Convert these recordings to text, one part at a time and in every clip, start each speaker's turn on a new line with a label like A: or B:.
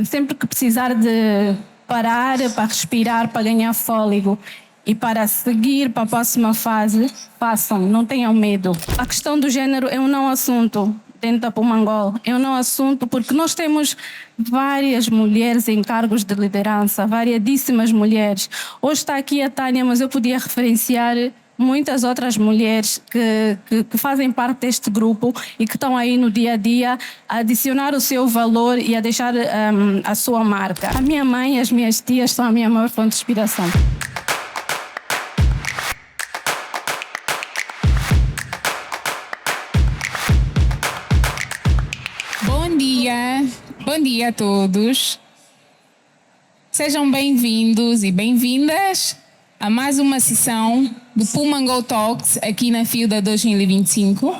A: Sempre que precisar de parar para respirar, para ganhar fôlego e para seguir para a próxima fase, façam, não tenham medo. A questão do género é um não assunto dentro da Pumangol. É um não assunto porque nós temos várias mulheres em cargos de liderança, variadíssimas mulheres. Hoje está aqui a Tânia, mas eu podia referenciar muitas outras mulheres que fazem parte deste grupo e que estão aí no dia a dia a adicionar o seu valor e a deixar a sua marca. A minha mãe e as minhas tias são a minha maior fonte de inspiração.
B: Bom dia a todos. Sejam bem-vindos e bem-vindas a mais uma sessão do Pumangol Talks aqui na FIUDA 2025.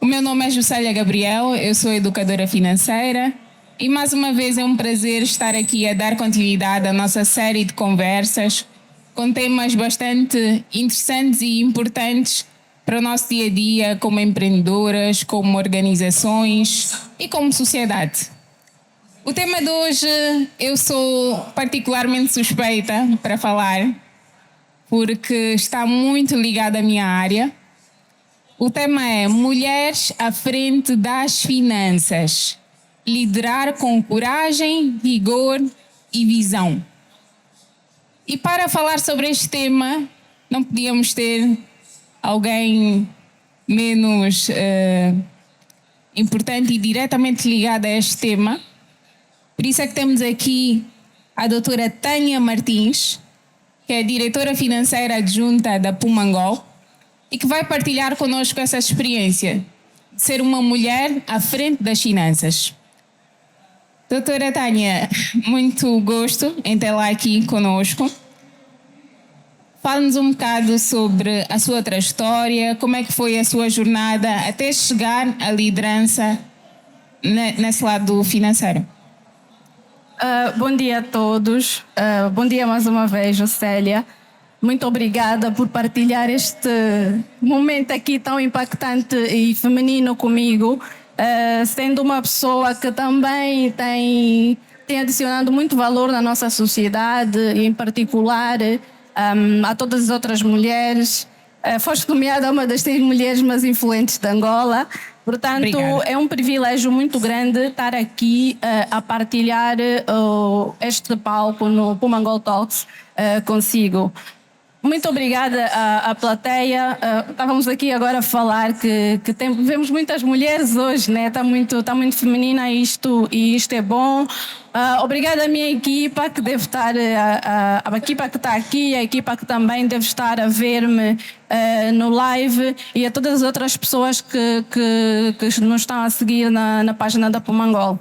B: O meu nome é Juscelia Gabriel, eu sou educadora financeira e mais uma vez é um prazer estar aqui a dar continuidade à nossa série de conversas com temas bastante interessantes e importantes para o nosso dia a dia como empreendedoras, como organizações e como sociedade. O tema de hoje eu sou particularmente suspeita para falar, porque está muito ligado à minha área. O tema é Mulheres à frente das finanças. Liderar com coragem, rigor e visão. E para falar sobre este tema, não podíamos ter alguém menos importante e diretamente ligado a este tema. Por isso é que temos aqui a doutora Tânia Martins, que é diretora financeira adjunta da Pumangol e que vai partilhar connosco essa experiência de ser uma mulher à frente das finanças. Doutora Tânia, muito gosto em tê-la aqui connosco. Fale-nos um bocado sobre a sua trajetória, como é que foi a sua jornada até chegar à liderança nesse lado financeiro.
A: Bom dia a todos. Bom dia mais uma vez, Juscelia. Muito obrigada por partilhar este momento aqui tão impactante e feminino comigo, sendo uma pessoa que também tem adicionado muito valor na nossa sociedade, e em particular a todas as outras mulheres. Foste nomeada uma das 6 mulheres mais influentes de Angola. Portanto, obrigada. É um privilégio muito grande estar aqui a partilhar este palco no Pumangol Talks consigo. Muito obrigada à plateia. Estávamos aqui agora a falar que vemos muitas mulheres hoje, né? Está muito feminina isto e isto é bom. Obrigada à minha equipa que deve estar, a equipa que está aqui, a equipa que também deve estar a ver-me no live e a todas as outras pessoas que nos estão a seguir na página da Pumangol.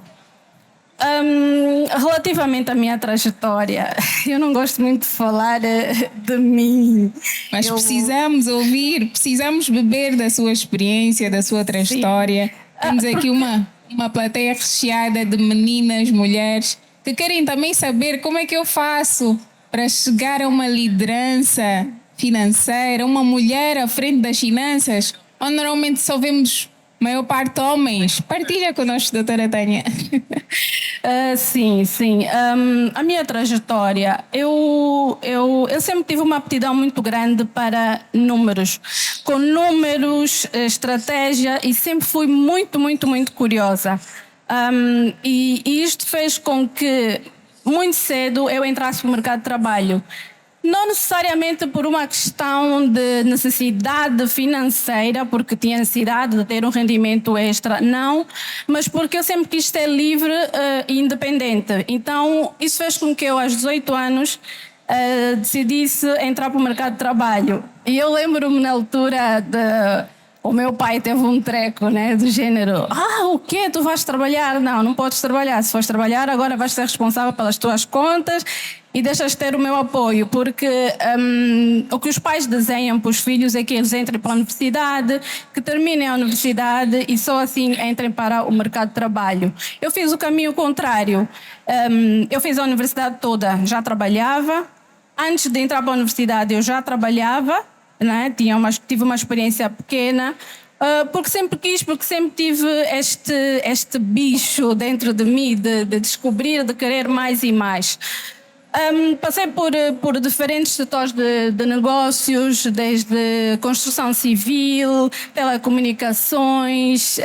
A: Relativamente à minha trajetória, eu não gosto muito de falar de mim.
B: Mas precisamos ouvir, precisamos beber da sua experiência, da sua trajetória. Sim. Temos aqui uma plateia recheada de meninas, mulheres, que querem também saber como é que eu faço para chegar a uma liderança financeira, uma mulher à frente das finanças, onde normalmente só vemos maior parte homens. Partilha connosco, doutora Tânia.
A: Sim. A minha trajetória, eu sempre tive uma aptidão muito grande para números. Com números, estratégia, e sempre fui muito curiosa. E isto fez com que, muito cedo, eu entrasse no mercado de trabalho. Não necessariamente por uma questão de necessidade financeira, porque tinha necessidade de ter um rendimento extra, não, mas porque eu sempre quis ser livre e independente. Então, isso fez com que eu, aos 18 anos, decidisse entrar para o mercado de trabalho. E eu lembro-me na altura o meu pai teve um treco, né, do género: o quê? Tu vais trabalhar? Não podes trabalhar. Se fores trabalhar, agora vais ser responsável pelas tuas contas e deixas de ter o meu apoio, porque o que os pais desenham para os filhos é que eles entrem para a universidade, que terminem a universidade e só assim entrem para o mercado de trabalho. Eu fiz o caminho contrário. Eu fiz a universidade toda, já trabalhava. Antes de entrar para a universidade eu já trabalhava, né? Tive uma experiência pequena, Porque sempre quis, porque sempre tive este bicho dentro de mim de descobrir, de querer mais e mais. Passei por diferentes setores de negócios, desde construção civil, telecomunicações,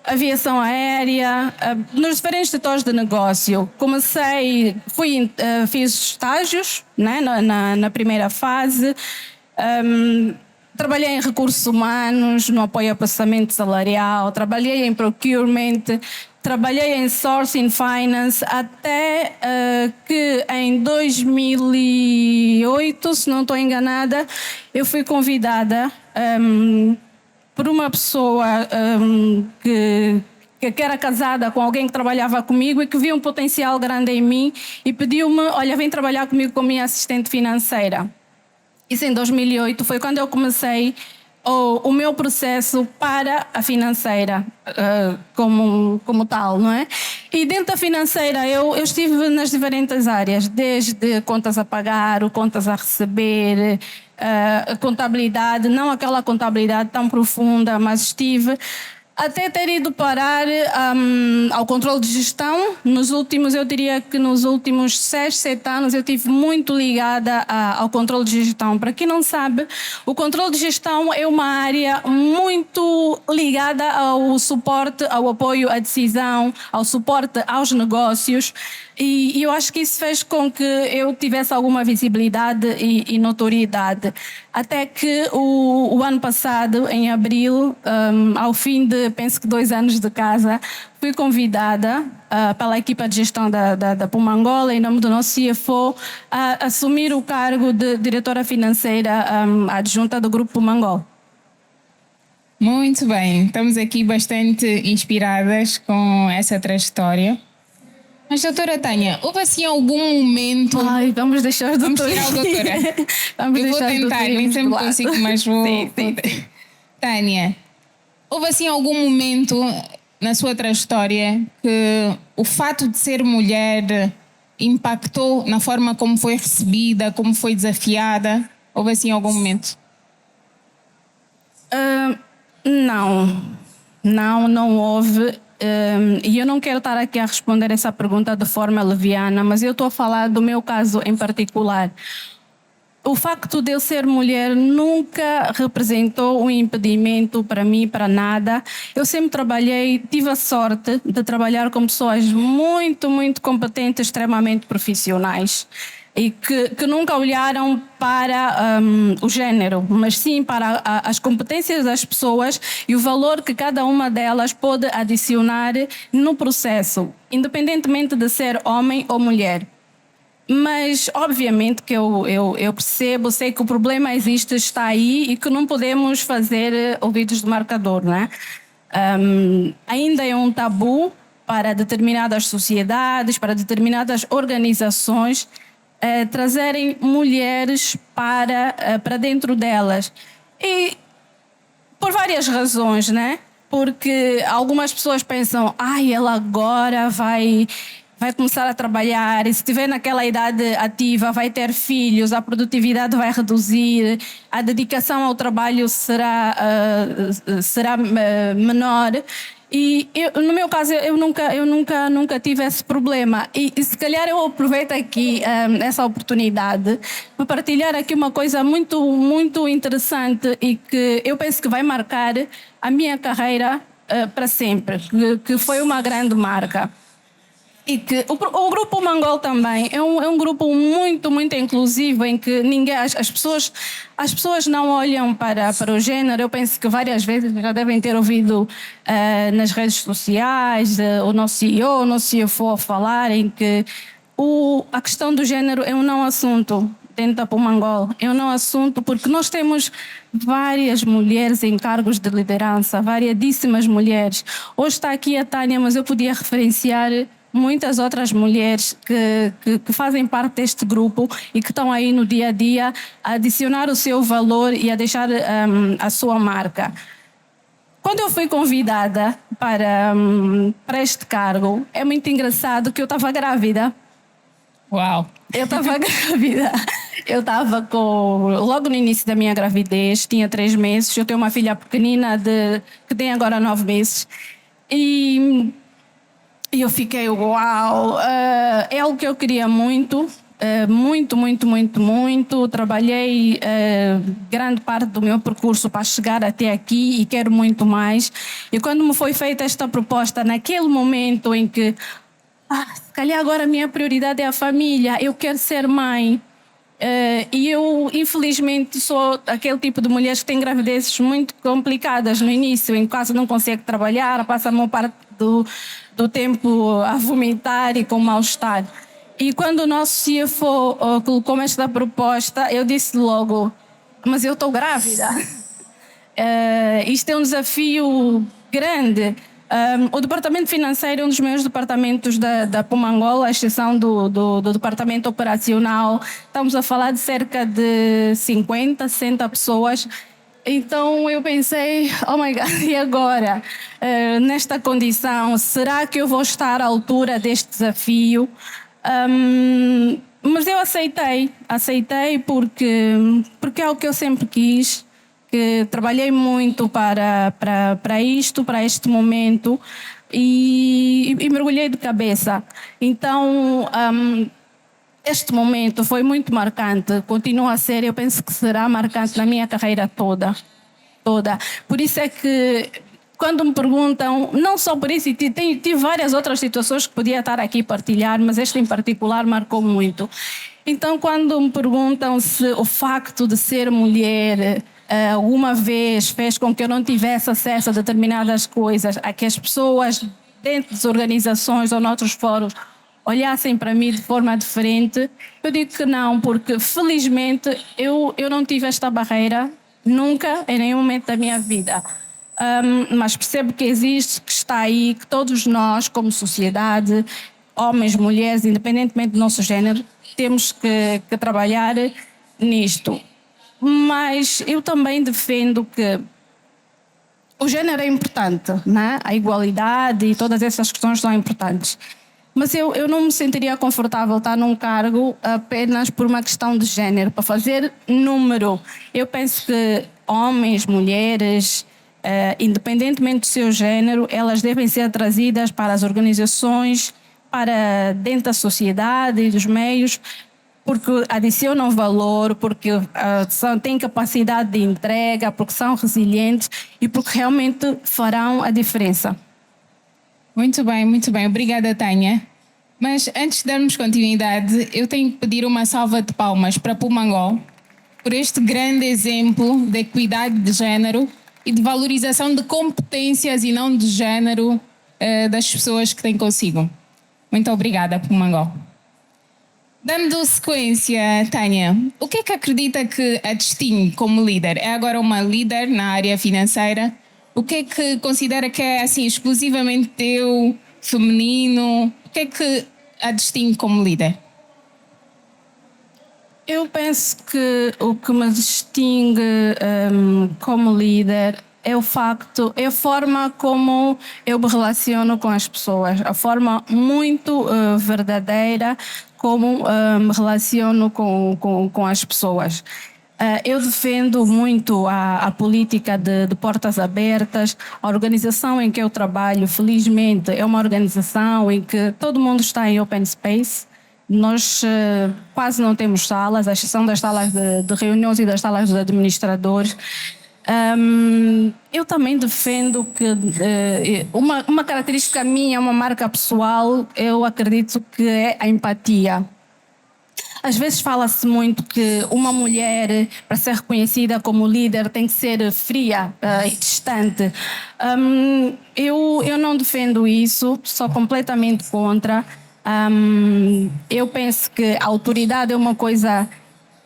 A: aviação aérea, nos diferentes setores de negócio. Fiz estágios, né, na primeira fase. Trabalhei em recursos humanos, no apoio ao processamento salarial, trabalhei em procurement, trabalhei em sourcing finance, até que em 2008, se não estou enganada, eu fui convidada por uma pessoa que era casada com alguém que trabalhava comigo e que viu um potencial grande em mim e pediu-me, olha, vem trabalhar comigo como minha assistente financeira. Isso em 2008 foi quando eu comecei o meu processo para a financeira como tal, não é? E dentro da financeira eu estive nas diferentes áreas, desde contas a pagar, contas a receber, contabilidade, não aquela contabilidade tão profunda, mas estive até ter ido parar ao controle de gestão. Eu diria que nos últimos 6, 7 anos eu estive muito ligada ao controle de gestão. Para quem não sabe, o controle de gestão é uma área muito ligada ao suporte, ao apoio à decisão, ao suporte aos negócios. E eu acho que isso fez com que eu tivesse alguma visibilidade e notoriedade. Até que o ano passado, em abril, ao fim de, penso que 2 anos de casa, fui convidada pela equipa de gestão da Puma Angola, em nome do nosso CFO, a assumir o cargo de diretora financeira adjunta do Grupo Puma Angola.
B: Muito bem, estamos aqui bastante inspiradas com essa trajetória. Mas, doutora Tânia, houve assim algum momento...
A: Ai, vamos deixar o doutor.
B: Vamos tirar o doutora. Eu vou tentar, nem sempre consigo, mas vou...
A: Sim.
B: Tânia, houve assim algum momento na sua trajetória que o fato de ser mulher impactou na forma como foi recebida, como foi desafiada? Houve assim algum momento?
A: Não houve. E eu não quero estar aqui a responder essa pergunta de forma leviana, mas eu estou a falar do meu caso em particular. O facto de eu ser mulher nunca representou um impedimento para mim, para nada. Eu sempre tive a sorte de trabalhar com pessoas muito, muito competentes, extremamente profissionais. E que nunca olharam para o género, mas sim para as competências das pessoas e o valor que cada uma delas pode adicionar no processo, independentemente de ser homem ou mulher. Mas, obviamente, que eu percebo, sei que o problema existe, está aí e que não podemos fazer ouvidos de marcador, não é? Ainda é um tabu para determinadas sociedades, para determinadas organizações, trazerem mulheres para dentro delas. E por várias razões, né? Porque algumas pessoas pensam, ela agora vai começar a trabalhar e se estiver naquela idade ativa vai ter filhos, a produtividade vai reduzir, a dedicação ao trabalho será menor. E no meu caso eu nunca tive esse problema e se calhar eu aproveito aqui essa oportunidade para partilhar aqui uma coisa muito, muito interessante e que eu penso que vai marcar a minha carreira para sempre, que foi uma grande marca. E que o Grupo Puma Angola também é um grupo muito, muito inclusivo, em que as pessoas não olham para o género. Eu penso que várias vezes já devem ter ouvido nas redes sociais o nosso CEO, o nosso CFO falarem que a questão do género é um não assunto dentro da Puma Angola. É um não assunto porque nós temos várias mulheres em cargos de liderança, variadíssimas mulheres. Hoje está aqui a Tânia, mas eu podia referenciar muitas outras mulheres que fazem parte deste grupo e que estão aí no dia a dia a adicionar o seu valor e a deixar a sua marca. Quando eu fui convidada para este cargo, é muito engraçado que eu estava grávida.
B: Uau!
A: Eu estava grávida. Eu estava logo no início da minha gravidez, tinha 3 meses, eu tenho uma filha pequenina que tem agora 9 meses. E eu fiquei, uau, é algo que eu queria muito. Muito, muito, muito, muito. Trabalhei grande parte do meu percurso para chegar até aqui e quero muito mais. E quando me foi feita esta proposta, naquele momento em que, se calhar agora a minha prioridade é a família, eu quero ser mãe. E eu, infelizmente, sou aquele tipo de mulher que tem gravidezes muito complicadas no início, em que quase não consegue trabalhar, passa a maior parte do tempo a vomitar e com mal-estar. E quando o nosso CFO colocou esta proposta, eu disse logo, mas eu estou grávida. Isto é um desafio grande. O departamento financeiro é um dos maiores departamentos da Pumangol, à exceção do departamento operacional. Estamos a falar de cerca de 50, 60 pessoas. Então eu pensei, oh my God, e agora? Nesta condição, será que eu vou estar à altura deste desafio? Mas eu aceitei porque é o que eu sempre quis, que trabalhei muito para isto, para este momento e mergulhei de cabeça. Então, este momento foi muito marcante, continua a ser, eu penso que será marcante na minha carreira toda. Por isso é que quando me perguntam, não só por isso, tive várias outras situações que podia estar aqui a partilhar, mas esta em particular marcou muito. Então, quando me perguntam se o facto de ser mulher alguma vez fez com que eu não tivesse acesso a determinadas coisas, a que as pessoas dentro das organizações ou noutros fóruns olhassem para mim de forma diferente, eu digo que não, porque felizmente eu não tive esta barreira nunca, em nenhum momento da minha vida. Mas percebo que existe, que está aí, que todos nós, como sociedade, homens, mulheres, independentemente do nosso género, temos que trabalhar nisto. Mas eu também defendo que o género é importante, né? A igualdade e todas essas questões são importantes. Mas eu não me sentiria confortável estar num cargo apenas por uma questão de género, para fazer número. Eu penso que homens, mulheres, independentemente do seu género, elas devem ser trazidas para as organizações, para dentro da sociedade e dos meios, porque adicionam valor, porque têm capacidade de entrega, porque são resilientes e porque realmente farão a diferença.
B: Muito bem. Obrigada, Tânia. Mas antes de darmos continuidade, eu tenho que pedir uma salva de palmas para Pumangol por este grande exemplo de equidade de género e de valorização de competências e não de género das pessoas que têm consigo. Muito obrigada, Pumangol. Dando sequência, Tânia, o que é que acredita que a distingue como líder? É agora uma líder na área financeira? O que é que considera que é assim exclusivamente teu, feminino? O que é que a distingue como líder?
A: Eu penso que o que me distingue como líder é o facto, é a forma como eu me relaciono com as pessoas, a forma muito verdadeira como me relaciono com as pessoas. Eu defendo muito a política de portas abertas. A organização em que eu trabalho, felizmente, é uma organização em que todo mundo está em open space. Nós quase não temos salas, à exceção das salas de reuniões e das salas dos administradores. Eu também defendo que uma característica minha, uma marca pessoal, eu acredito que é a empatia. Às vezes fala-se muito que uma mulher, para ser reconhecida como líder, tem que ser fria e distante. Eu não defendo isso, sou completamente contra. Eu penso que a autoridade é uma coisa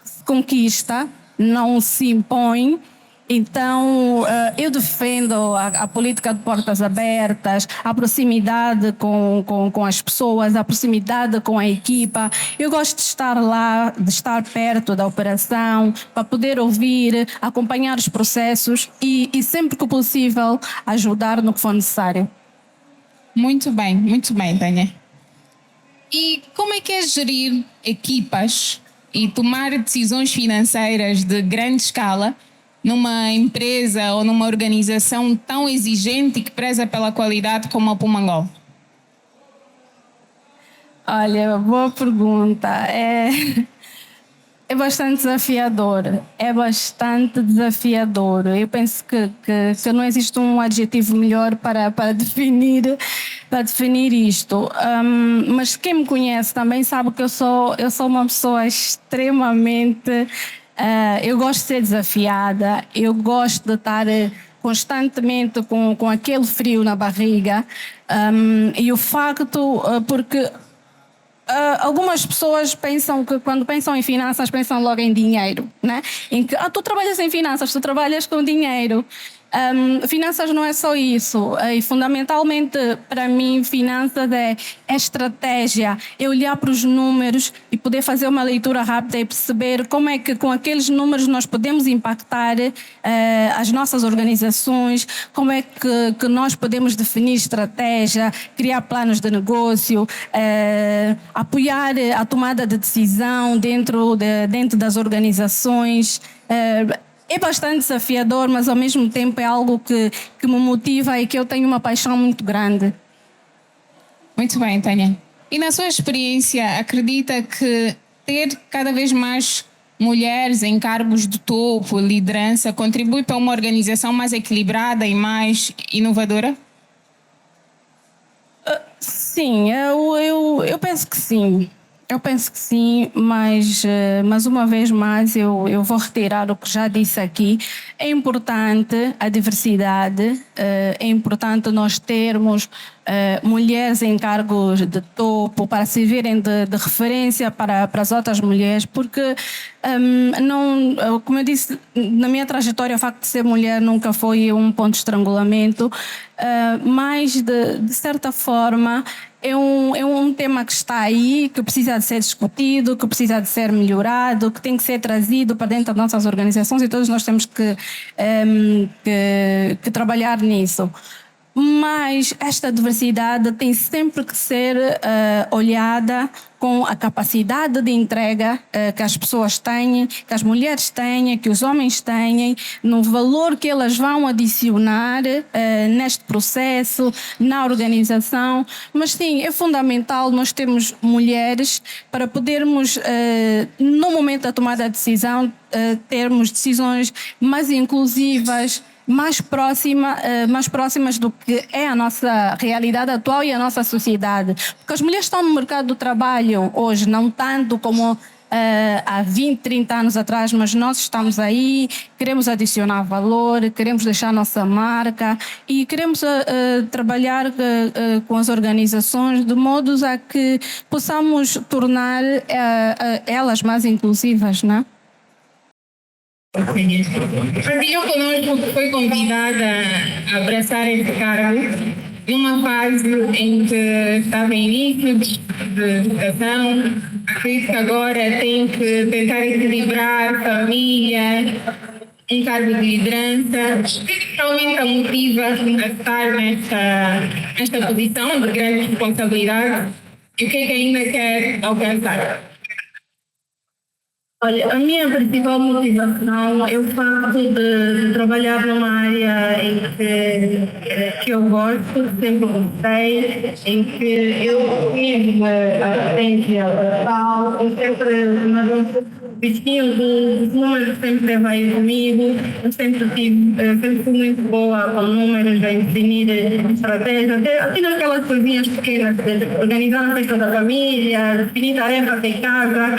A: que se conquista, não se impõe. Então, eu defendo a política de portas abertas, a proximidade com as pessoas, a proximidade com a equipa. Eu gosto de estar lá, de estar perto da operação, para poder ouvir, acompanhar os processos e sempre que possível, ajudar no que for necessário.
B: Muito bem, Tânia. E como é que é gerir equipas e tomar decisões financeiras de grande escala numa empresa ou numa organização tão exigente e que preza pela qualidade como a Pumangol?
A: Olha, boa pergunta. É bastante desafiador. É bastante desafiador. Eu penso que não existe um adjetivo melhor para definir isto. Mas quem me conhece também sabe que eu sou uma pessoa extremamente. Eu gosto de ser desafiada. Eu gosto de estar constantemente com aquele frio na barriga. E o facto, porque algumas pessoas pensam que quando pensam em finanças pensam logo em dinheiro, né? Em que tu trabalhas em finanças, tu trabalhas com dinheiro. Finanças não é só isso, e fundamentalmente para mim finanças é estratégia, é olhar para os números e poder fazer uma leitura rápida e perceber como é que com aqueles números nós podemos impactar as nossas organizações, como é que nós podemos definir estratégia, criar planos de negócio, apoiar a tomada de decisão dentro das organizações. É bastante desafiador, mas ao mesmo tempo é algo que me motiva e que eu tenho uma paixão muito grande.
B: Muito bem, Tânia. E na sua experiência, acredita que ter cada vez mais mulheres em cargos de topo, liderança, contribui para uma organização mais equilibrada e mais inovadora?
A: Sim, eu penso que sim. Eu penso que sim, mas uma vez mais eu vou retirar o que já disse aqui. É importante a diversidade, é importante nós termos mulheres em cargos de topo para servirem de referência para as outras mulheres, porque, como eu disse, na minha trajetória o facto de ser mulher nunca foi um ponto de estrangulamento, mas de certa forma é um tema que está aí, que precisa de ser discutido, que precisa de ser melhorado, que tem que ser trazido para dentro das nossas organizações e todos nós temos que trabalhar nisso. Mas esta diversidade tem sempre que ser olhada com a capacidade de entrega que as pessoas têm, que as mulheres têm, que os homens têm, no valor que elas vão adicionar neste processo, na organização. Mas sim, é fundamental nós termos mulheres para podermos, no momento da tomada de decisão, termos decisões mais inclusivas, mais próximas do que é a nossa realidade atual e a nossa sociedade. Porque as mulheres estão no mercado do trabalho hoje, não tanto como há 20, 30 anos atrás, mas nós estamos aí, queremos adicionar valor, queremos deixar a nossa marca e queremos trabalhar com as organizações de modos a que possamos tornar elas mais inclusivas, não é?
B: Partilhou connosco que foi convidada a abraçar esse cargo numa fase em que estava em início de educação. Acredito que agora tem que tentar equilibrar família, um cargo de liderança. O que realmente a motiva a estar nesta posição de grande responsabilidade e o que ainda quer alcançar?
C: Olha, a minha principal motivação é o facto de trabalhar numa área em que eu gosto, sempre gostei, em que eu tive a assistência tal, eu sempre o bichinho dos números sempre teve aí comigo, eu sempre fui muito boa com números, a definir estratégias, assim naquelas coisinhas pequenas, organizar a festa da família, definir tarefas em casa.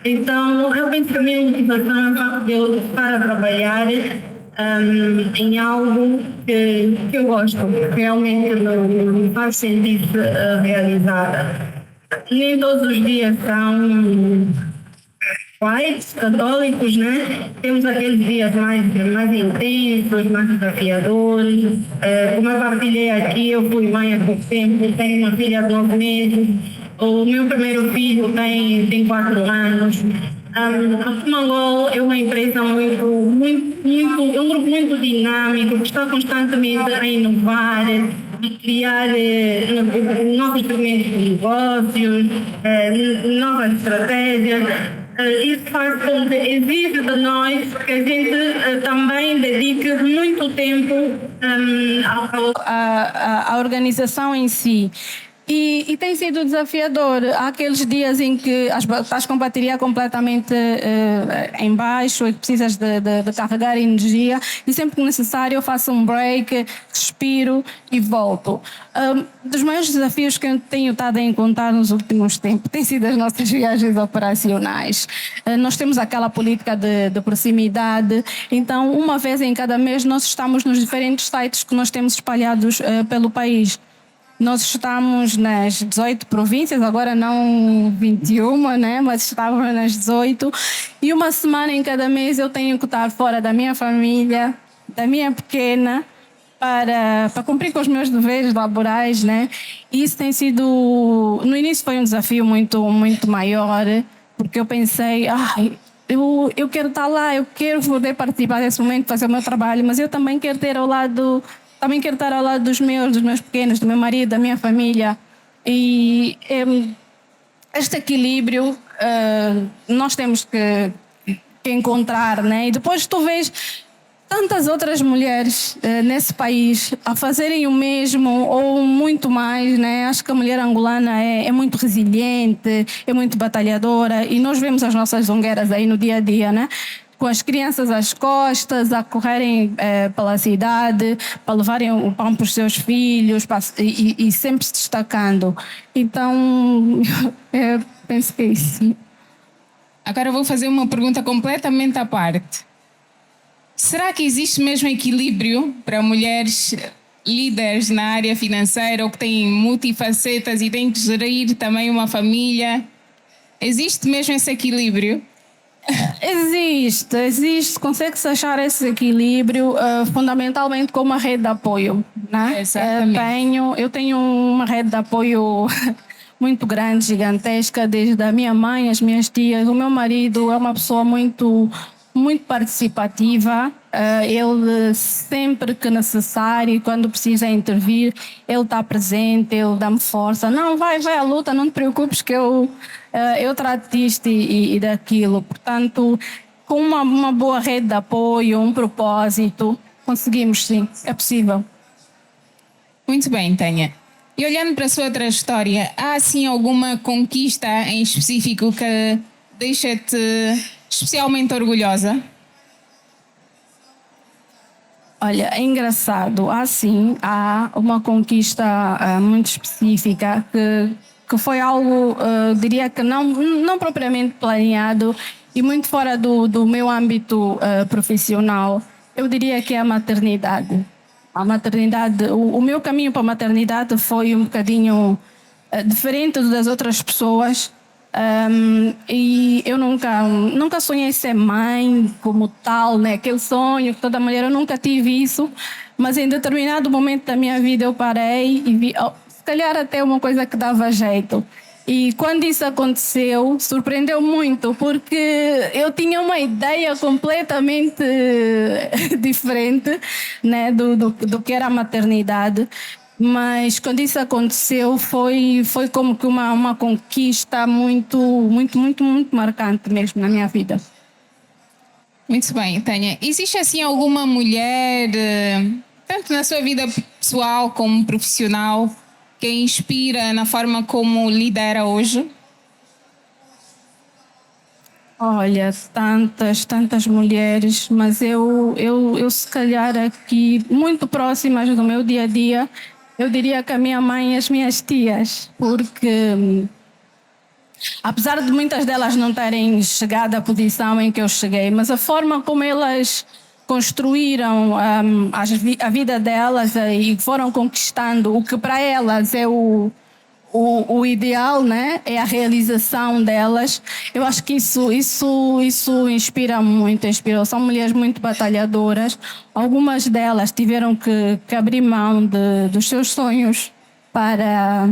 C: Então, eu penso que a minha motivação é o facto de eu estar a trabalhar em algo que eu gosto, que realmente me faz sentir realizada. Nem todos os dias são pais católicos, né? Temos aqueles dias mais intensos, mais desafiadores. Como eu partilhei aqui, eu fui mãe há pouco tempo, tenho uma filha de 9 meses. O meu primeiro filho tem 4 anos. A Pumangol é uma empresa muito, é um grupo muito dinâmico, que está constantemente a inovar, a criar novos segmentos de negócios, novas estratégias. isso faz com que exige de nós que a gente também dedique muito tempo
A: à organização em si. E tem sido desafiador. Há aqueles dias em que estás com a bateria completamente em baixo e precisas de carregar energia, e sempre que necessário eu faço um break, respiro e volto. Dos maiores desafios que eu tenho estado a encontrar nos últimos tempos tem sido as nossas viagens operacionais. Nós temos aquela política de proximidade, então uma vez em cada mês nós estamos nos diferentes sites que nós temos espalhados pelo país. Nós estamos nas 18 províncias, agora não 21, né? Mas estávamos nas 18. E uma semana em cada mês eu tenho que estar fora da minha família, da minha pequena, para cumprir com os meus deveres laborais, né? E isso tem sido... No início foi um desafio muito, muito maior, porque eu pensei... Eu quero estar lá, eu quero poder participar desse momento, fazer o meu trabalho, mas eu também quero ter ao lado... Também quero estar ao lado dos meus pequenos, do meu marido, da minha família. E este equilíbrio nós temos que encontrar, né? E depois tu vês tantas outras mulheres nesse país a fazerem o mesmo ou muito mais, né? Acho que a mulher angolana é muito resiliente, é muito batalhadora, e nós vemos as nossas zongueiras aí no dia a dia, né? Com as crianças às costas, a correrem pela cidade, para levarem o pão para os seus filhos, e sempre se destacando. Então, eu penso que é isso.
B: Agora eu vou fazer uma pergunta completamente à parte. Será que existe mesmo equilíbrio para mulheres líderes na área financeira ou que têm multifacetas e têm que gerir também uma família? Existe mesmo esse equilíbrio?
A: Existe, consegue-se achar esse equilíbrio fundamentalmente com uma rede de apoio, né?
B: Exatamente.
A: Eu tenho uma rede de apoio muito grande, gigantesca, desde a minha mãe, as minhas tias. O meu marido é uma pessoa muito, muito participativa. Ele sempre que necessário, quando precisa intervir, ele está presente, ele dá-me força. Não, vai à luta, não te preocupes que eu trato disto e daquilo. Portanto, com uma boa rede de apoio, um propósito, conseguimos, sim, é possível.
B: Muito bem, Tânia. E olhando para a sua trajetória, há assim alguma conquista em específico que deixa-te especialmente orgulhosa?
A: Olha, é engraçado. Há uma conquista muito específica que foi algo, diria que não propriamente planeado e muito fora do meu âmbito profissional. Eu diria que é a maternidade. A maternidade, o meu caminho para a maternidade foi um bocadinho diferente das outras pessoas. E eu nunca sonhei ser mãe como tal, né? Aquele sonho que toda mulher, eu nunca tive isso, mas em determinado momento da minha vida eu parei e vi, se calhar até uma coisa que dava jeito. E quando isso aconteceu, surpreendeu muito, porque eu tinha uma ideia completamente diferente, né, do que era a maternidade. Mas quando isso aconteceu foi como que uma conquista muito, muito, muito, muito marcante mesmo na minha vida.
B: Muito bem, Tânia. Existe assim alguma mulher, tanto na sua vida pessoal como profissional, que inspira na forma como lidera hoje?
A: Olha, tantas mulheres, mas eu se calhar aqui, muito próximas do meu dia a dia, eu diria que a minha mãe e as minhas tias, porque apesar de muitas delas não terem chegado à posição em que eu cheguei, mas a forma como elas construíram a vida delas e foram conquistando o que para elas é o ideal, né? É a realização delas. Eu acho que isso inspira muito, São mulheres muito batalhadoras. Algumas delas tiveram que abrir mão dos seus sonhos para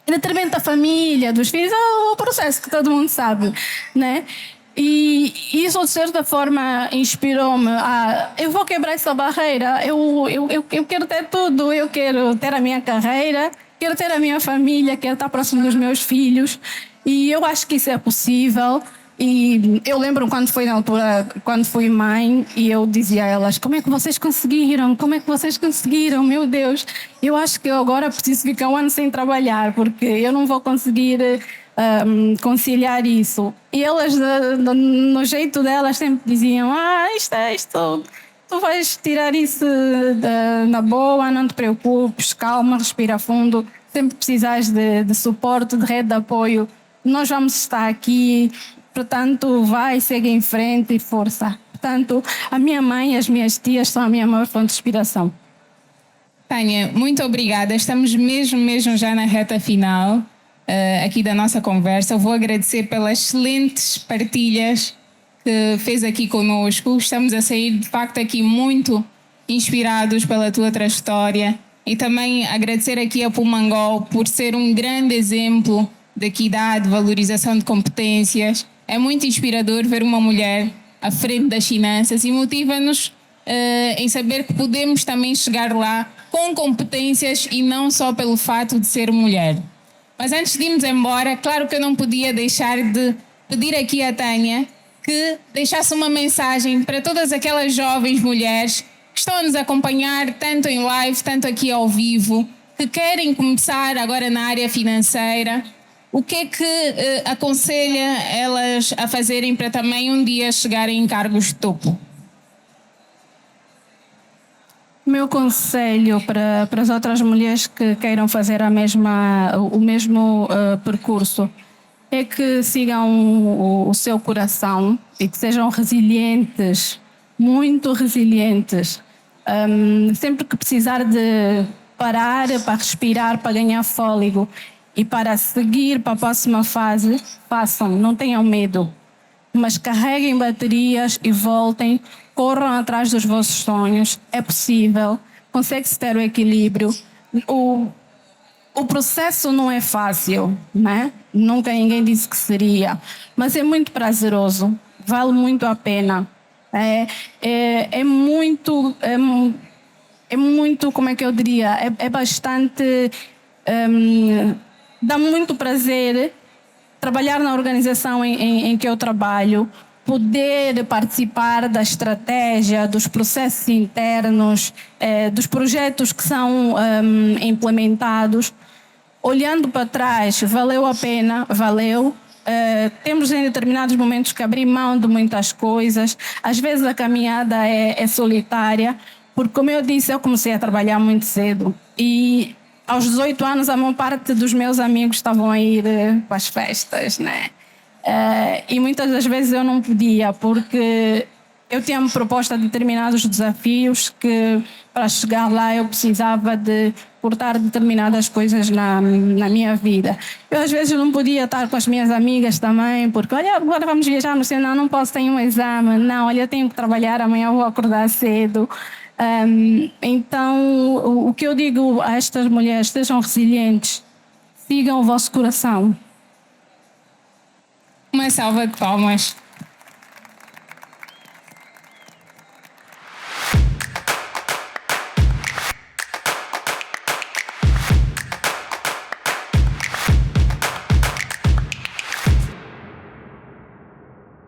A: em detrimento da família, dos filhos, o processo que todo mundo sabe, né? E isso, de certa forma, inspirou-me eu vou quebrar essa barreira, eu quero ter tudo, eu quero ter a minha carreira, quero ter a minha família, quero estar próximo dos meus filhos, e eu acho que isso é possível. E eu lembro quando foi na altura, quando fui mãe, e eu dizia a elas: como é que vocês conseguiram? Como é que vocês conseguiram? Meu Deus, eu acho que eu agora preciso ficar um ano sem trabalhar, porque eu não vou conseguir conciliar isso. E elas, no jeito delas, sempre diziam: isto, tu vais tirar isso na boa, não te preocupes, calma, respira fundo. Sempre precisares de suporte, de rede de apoio, nós vamos estar aqui. Portanto, vai, segue em frente e força. Portanto, a minha mãe e as minhas tias são a minha maior fonte de inspiração.
B: Tânia, muito obrigada. Estamos mesmo já na reta final aqui da nossa conversa. Eu vou agradecer pelas excelentes partilhas que fez aqui conosco. Estamos a sair, de facto, aqui muito inspirados pela tua trajetória. E também agradecer aqui a Pumangol por ser um grande exemplo de equidade, valorização de competências. É muito inspirador ver uma mulher à frente das finanças e motiva-nos em saber que podemos também chegar lá com competências e não só pelo fato de ser mulher. Mas antes de irmos embora, claro que eu não podia deixar de pedir aqui à Tânia que deixasse uma mensagem para todas aquelas jovens mulheres que estão a nos acompanhar tanto em live, tanto aqui ao vivo, que querem começar agora na área financeira. O que é que aconselha elas a fazerem para também um dia chegarem em cargos de topo?
A: O meu conselho para as outras mulheres que queiram fazer o mesmo percurso é que sigam o seu coração e que sejam resilientes, muito resilientes. Sempre que precisar de parar para respirar, para ganhar fôlego, e para seguir para a próxima fase, façam, não tenham medo. Mas carreguem baterias e voltem, corram atrás dos vossos sonhos. É possível, consegue-se ter o equilíbrio. O processo não é fácil, né? Nunca ninguém disse que seria. Mas é muito prazeroso, vale muito a pena. É muito, como é que eu diria? É bastante... dá muito prazer trabalhar na organização em que eu trabalho, poder participar da estratégia, dos processos internos, dos projetos que são implementados. Olhando para trás, valeu a pena, valeu. Temos em determinados momentos que abrir mão de muitas coisas. Às vezes a caminhada é solitária, porque, como eu disse, eu comecei a trabalhar muito cedo e aos 18 anos, a maior parte dos meus amigos estavam a ir para as festas, né? E muitas das vezes eu não podia, porque eu tinha-me proposto a determinados desafios que, para chegar lá, eu precisava de cortar determinadas coisas na minha vida. Eu, às vezes, não podia estar com as minhas amigas também, porque, olha, agora vamos viajar, não posso, tenho um exame. Não, olha, tenho que trabalhar, amanhã vou acordar cedo. Então, o que eu digo a estas mulheres: sejam resilientes, sigam o vosso coração.
B: Uma salva de palmas.